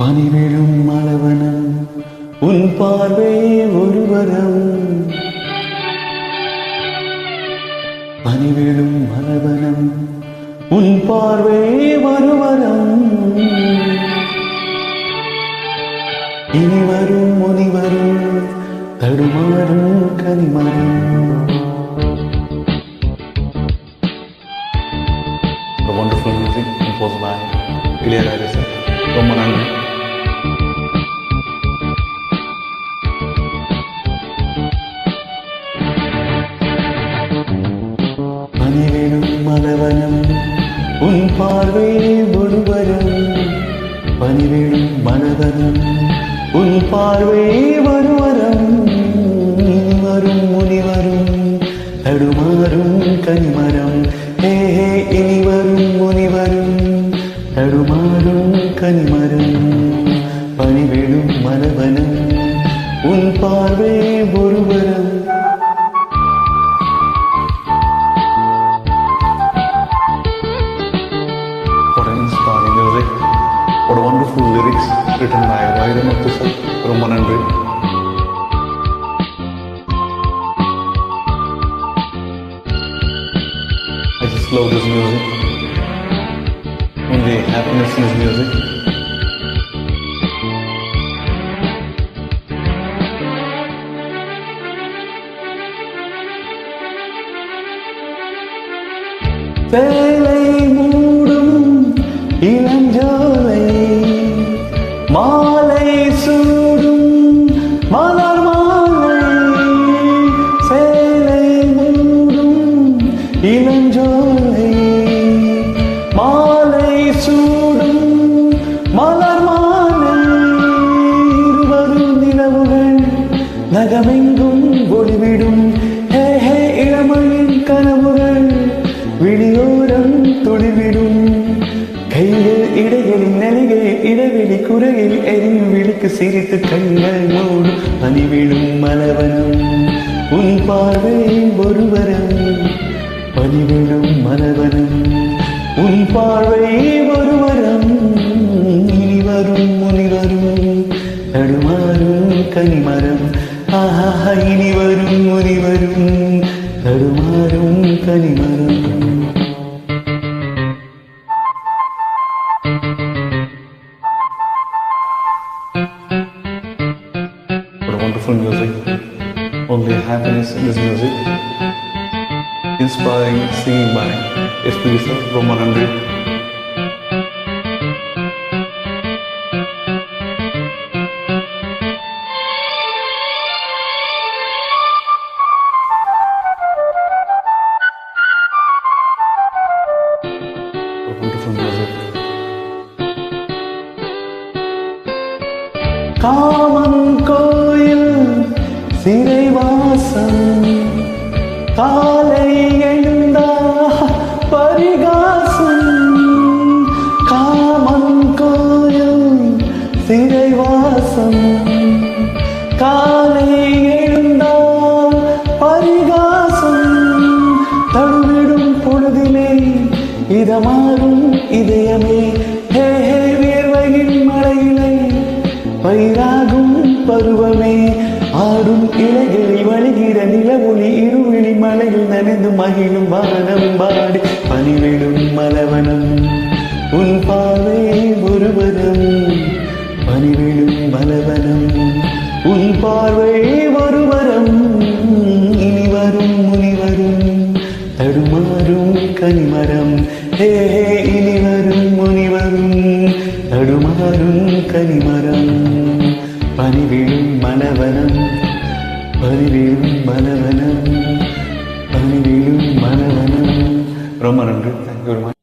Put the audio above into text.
பனிவிழும் மலவனம் உன் பார்வை ஒரு வரம். பனிவிழும் மலவனம் உன் பார்வை ஒரு வரம். இனி வரும் முனி வரும் தடுமாறும் கனிமரம். The wonderful music composed by Ilayaraja sir. ரொம்ப நன்றி. பனிவிழும் மலவனம் உன் பார்வை ஒரு வரம். பனிவிழும் மலவனம் உன் பார்வை ஒரு வரம். வரும் முனி வரும் தடுமாறும் கனிமரம். ஹே ஹே இனி வரும் முனி வரும் தடுமாறும் கனிமரம். பனிவிழும் மலவனம் உன் பார்வை ஒரு வரம். What an inspiring music. What wonderful lyrics written by Vairamuthu sir. ரொம்ப நன்றி. I just love this music. Only happiness in this music. சேலை மூடும் இளஞ்சோலை மாலை சூடும் மலர் மாலை. சேலை மூடும் இளஞ்சோலை மாலை சூடும் மலர் மாலை. இருவரும் நிலவுகள் நகமெங்கும் ஒளிவிடும். ஹே ஹே இளமையின் கனவுகள் விழியோரம் துளிவிடும். கையில் இடைகளில் நலிகை இடைவெளி குறையில் எரியும் விழிக்கு சிரித்து கண்கள் மூடும். பனிவிழும் மலவனம் உன் பார்வை ஒரு வரம். பனிவிழும் மலவனம் உன் பார்வை ஒரு வரம். இனி வரும் முனி வரும் தடுமாறும் கனிமரம். ஆஹா இனி வரும் முனி வரும் தடுமாறும் கனிமரம். What a wonderful music. Only happiness in this music. Inspiring singing by S.P.B. sir. ரொம்ப நன்றி. Wonderful music. காமன் கோயில் சிறைவாசம் காலை எழுந்தா பரிகாசம். காமன் கோயில் சிறைவாசம் காலை எழுந்தா பரிகாசம். தழுவிடும் பொழுதிலே இதமாறும் இதயமே. ஹே ஹே வியர்வையின் மழையிலே பயிராகும் பருவமே. ஆடும் இலைகளில் வழிகிற நிலவொளி இருவிழி மலையில் நனைந்து மகிழும் வானம் பாடி. பனிவிழும் மலவனம் உன் பார்வை ஒரு வரம். பனிவிழும் மலவனம் உன் பார்வை ஒரு வரம். இனி வரும் முனி வரும் தடுமாறும் கனிமரம். ஹே ஹே இனி வரும் முனி வரும் தடுமாறும் கனிமரம். பனிவிழும் மலவனம் பனிவிழும் மலவனம் பனிவிழும் மலவனம். ரொம்ப நன்றி. Thank you very much.